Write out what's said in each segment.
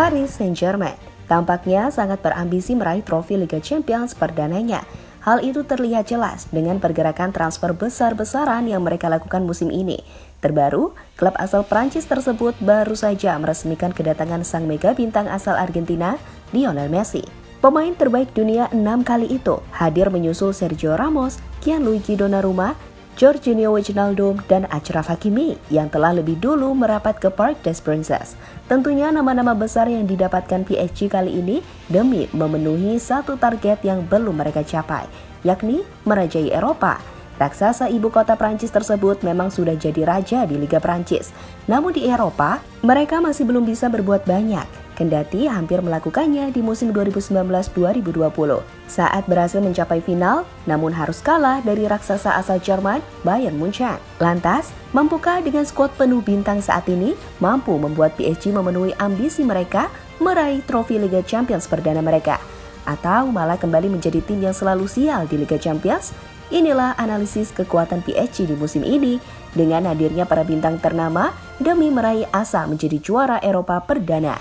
Paris Saint-Germain tampaknya sangat berambisi meraih trofi Liga Champions perdananya. Hal itu terlihat jelas dengan pergerakan transfer besar-besaran yang mereka lakukan musim ini. Terbaru, klub asal Prancis tersebut baru saja meresmikan kedatangan sang mega bintang asal Argentina, Lionel Messi. Pemain terbaik dunia 6 kali itu hadir menyusul Sergio Ramos, Gianluigi Donnarumma, Jorginho Wijnaldum, dan Achraf Hakimi yang telah lebih dulu merapat ke Parc des Princes. Tentunya nama-nama besar yang didapatkan PSG kali ini demi memenuhi satu target yang belum mereka capai, yakni merajai Eropa. Raksasa ibu kota Prancis tersebut memang sudah jadi raja di Liga Prancis. Namun di Eropa, mereka masih belum bisa berbuat banyak, kendati hampir melakukannya di musim 2019-2020. Saat berhasil mencapai final, namun harus kalah dari raksasa asal Jerman, Bayern Munchen. Lantas, mampukah dengan skuad penuh bintang saat ini mampu membuat PSG memenuhi ambisi mereka meraih trofi Liga Champions perdana mereka? Atau malah kembali menjadi tim yang selalu sial di Liga Champions? Inilah analisis kekuatan PSG di musim ini dengan hadirnya para bintang ternama demi meraih asa menjadi juara Eropa perdana.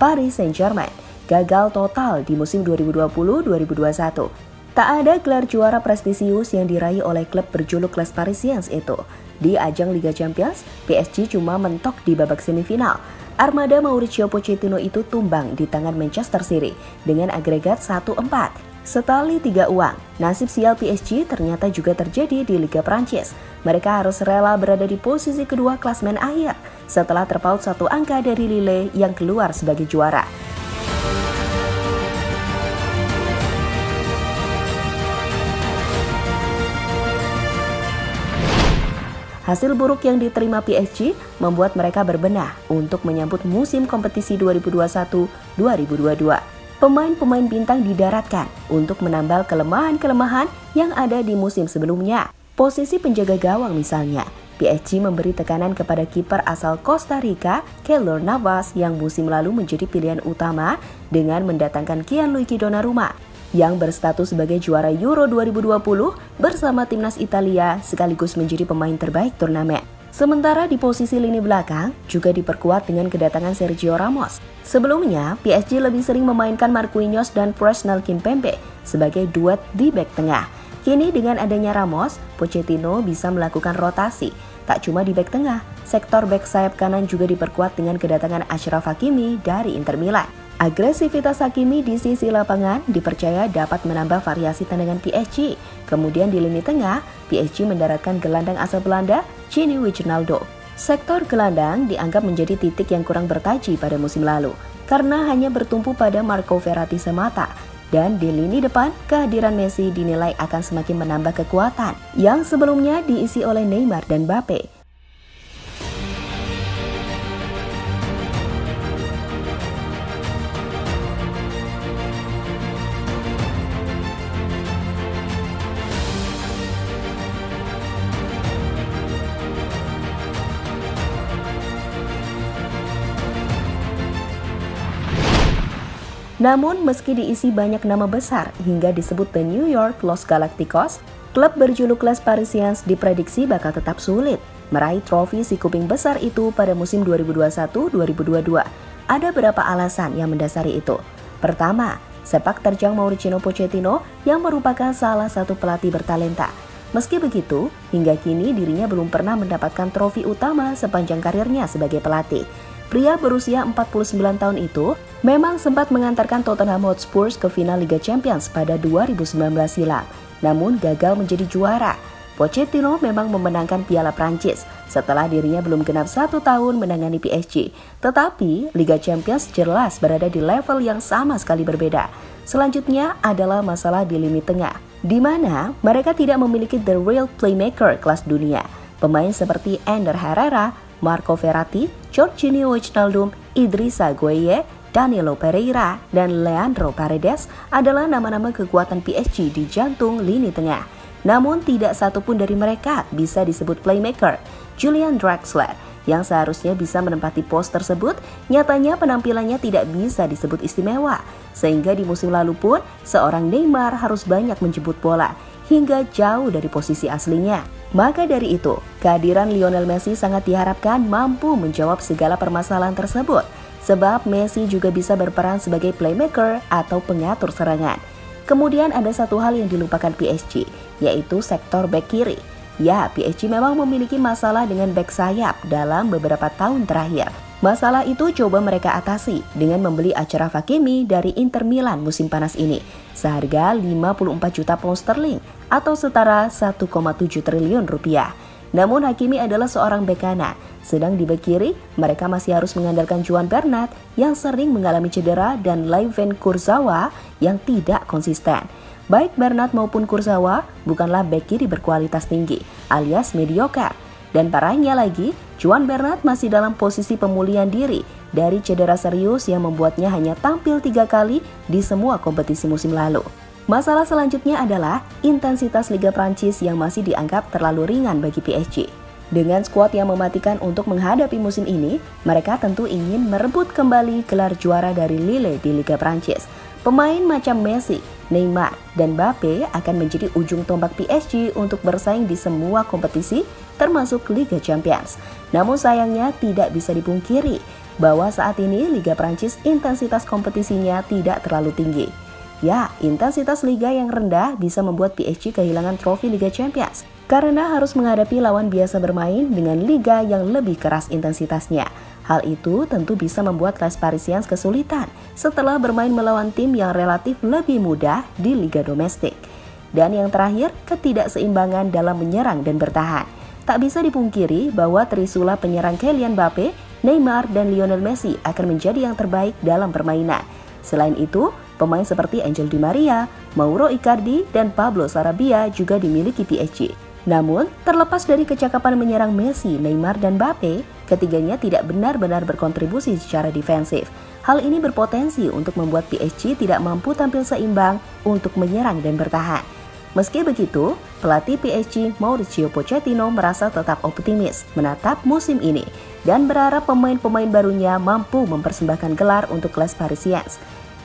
Paris Saint-Germain gagal total di musim 2020-2021. Tak ada gelar juara prestisius yang diraih oleh klub berjuluk Les Parisiens itu. Di ajang Liga Champions, PSG cuma mentok di babak semifinal. Armada Mauricio Pochettino itu tumbang di tangan Manchester City dengan agregat 1-4. Setali 3 uang, nasib sial PSG ternyata juga terjadi di Liga Prancis. Mereka harus rela berada di posisi kedua klasmen akhir setelah terpaut satu angka dari Lille yang keluar sebagai juara. Hasil buruk yang diterima PSG membuat mereka berbenah untuk menyambut musim kompetisi 2021-2022. Pemain-pemain bintang didaratkan untuk menambal kelemahan-kelemahan yang ada di musim sebelumnya. Posisi penjaga gawang misalnya, PSG memberi tekanan kepada kiper asal Costa Rica, Keylor Navas yang musim lalu menjadi pilihan utama dengan mendatangkan Gianluigi Donnarumma yang berstatus sebagai juara Euro 2020 bersama timnas Italia sekaligus menjadi pemain terbaik turnamen. Sementara di posisi lini belakang juga diperkuat dengan kedatangan Sergio Ramos. Sebelumnya, PSG lebih sering memainkan Marquinhos dan Presnel Kimpembe sebagai duet di bek tengah. Kini dengan adanya Ramos, Pochettino bisa melakukan rotasi. Tak cuma di bek tengah, sektor bek sayap kanan juga diperkuat dengan kedatangan Achraf Hakimi dari Inter Milan. Agresivitas Hakimi di sisi lapangan dipercaya dapat menambah variasi tendangan PSG. Kemudian di lini tengah, PSG mendaratkan gelandang asal Belanda, Gini Wijnaldum. Sektor gelandang dianggap menjadi titik yang kurang bertaji pada musim lalu, karena hanya bertumpu pada Marco Verratti semata. Dan di lini depan, kehadiran Messi dinilai akan semakin menambah kekuatan yang sebelumnya diisi oleh Neymar dan Mbappe. Namun meski diisi banyak nama besar hingga disebut The New York Los Galacticos, klub berjuluk Les Parisiens diprediksi bakal tetap sulit meraih trofi si kuping besar itu pada musim 2021-2022. Ada beberapa alasan yang mendasari itu. Pertama, sepak terjang Mauricio Pochettino yang merupakan salah satu pelatih bertalenta. Meski begitu, hingga kini dirinya belum pernah mendapatkan trofi utama sepanjang karirnya sebagai pelatih. Pria berusia 49 tahun itu memang sempat mengantarkan Tottenham Hotspur ke final Liga Champions pada 2019 silam, namun gagal menjadi juara. Pochettino memang memenangkan Piala Prancis setelah dirinya belum genap 1 tahun menangani PSG. Tetapi Liga Champions jelas berada di level yang sama sekali berbeda. Selanjutnya adalah masalah di lini tengah, di mana mereka tidak memiliki the real playmaker kelas dunia. Pemain seperti Ander Herrera, Marco Verratti, Jorginho Wijnaldum, Idrissa Gueye, Danilo Pereira, dan Leandro Paredes adalah nama-nama kekuatan PSG di jantung lini tengah. Namun tidak satupun dari mereka bisa disebut playmaker. Julian Draxler yang seharusnya bisa menempati pos tersebut, nyatanya penampilannya tidak bisa disebut istimewa. Sehingga di musim lalu pun, seorang Neymar harus banyak menjemput bola. hingga jauh dari posisi aslinya. Maka dari itu, kehadiran Lionel Messi sangat diharapkan mampu menjawab segala permasalahan tersebut, sebab Messi juga bisa berperan sebagai playmaker atau pengatur serangan. Kemudian ada satu hal yang dilupakan PSG, yaitu sektor bek kiri. Ya, PSG memang memiliki masalah dengan bek sayap dalam beberapa tahun terakhir. Masalah itu coba mereka atasi dengan membeli Achraf Hakimi dari Inter Milan musim panas ini seharga 54 juta pound sterling atau setara 1,7 triliun rupiah. Namun Hakimi adalah seorang bek kanan, sedang di bek kiri mereka masih harus mengandalkan Juan Bernat yang sering mengalami cedera dan Layvin Kurzawa yang tidak konsisten. Baik Bernat maupun Kurzawa bukanlah bek kiri berkualitas tinggi alias mediocre. Dan parahnya lagi, Juan Bernat masih dalam posisi pemulihan diri dari cedera serius yang membuatnya hanya tampil 3 kali di semua kompetisi musim lalu. Masalah selanjutnya adalah intensitas Liga Prancis yang masih dianggap terlalu ringan bagi PSG. Dengan skuad yang mematikan untuk menghadapi musim ini, mereka tentu ingin merebut kembali gelar juara dari Lille di Liga Prancis. Pemain macam Messi, Neymar, dan Mbappe akan menjadi ujung tombak PSG untuk bersaing di semua kompetisi termasuk Liga Champions. Namun sayangnya tidak bisa dipungkiri bahwa saat ini Liga Prancis intensitas kompetisinya tidak terlalu tinggi. Ya, intensitas liga yang rendah bisa membuat PSG kehilangan trofi Liga Champions karena harus menghadapi lawan biasa bermain dengan liga yang lebih keras intensitasnya. Hal itu tentu bisa membuat Les Parisiens kesulitan setelah bermain melawan tim yang relatif lebih mudah di liga domestik. Dan yang terakhir, ketidakseimbangan dalam menyerang dan bertahan. Tak bisa dipungkiri bahwa trisula penyerang Kylian Mbappe, Neymar, dan Lionel Messi akan menjadi yang terbaik dalam permainan. Selain itu, pemain seperti Angel Di Maria, Mauro Icardi, dan Pablo Sarabia juga dimiliki PSG. Namun, terlepas dari kecakapan menyerang Messi, Neymar, dan Mbappe, ketiganya tidak benar-benar berkontribusi secara defensif. Hal ini berpotensi untuk membuat PSG tidak mampu tampil seimbang untuk menyerang dan bertahan. Meski begitu, pelatih PSG Mauricio Pochettino merasa tetap optimis menatap musim ini dan berharap pemain-pemain barunya mampu mempersembahkan gelar untuk Les Parisiens.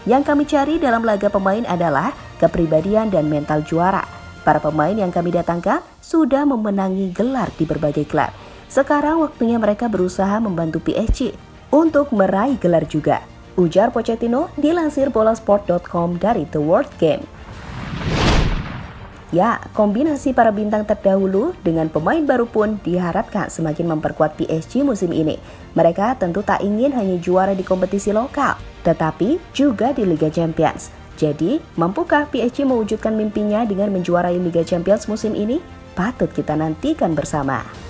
Yang kami cari dalam laga pemain adalah kepribadian dan mental juara. Para pemain yang kami datangkan sudah memenangi gelar di berbagai klub. Sekarang waktunya mereka berusaha membantu PSG untuk meraih gelar juga, ujar Pochettino dilansir bolasport.com dari The World Game. Ya, kombinasi para bintang terdahulu dengan pemain baru pun diharapkan semakin memperkuat PSG musim ini. Mereka tentu tak ingin hanya juara di kompetisi lokal, tetapi juga di Liga Champions. Jadi, mampukah PSG mewujudkan mimpinya dengan menjuarai Liga Champions musim ini? Patut kita nantikan bersama.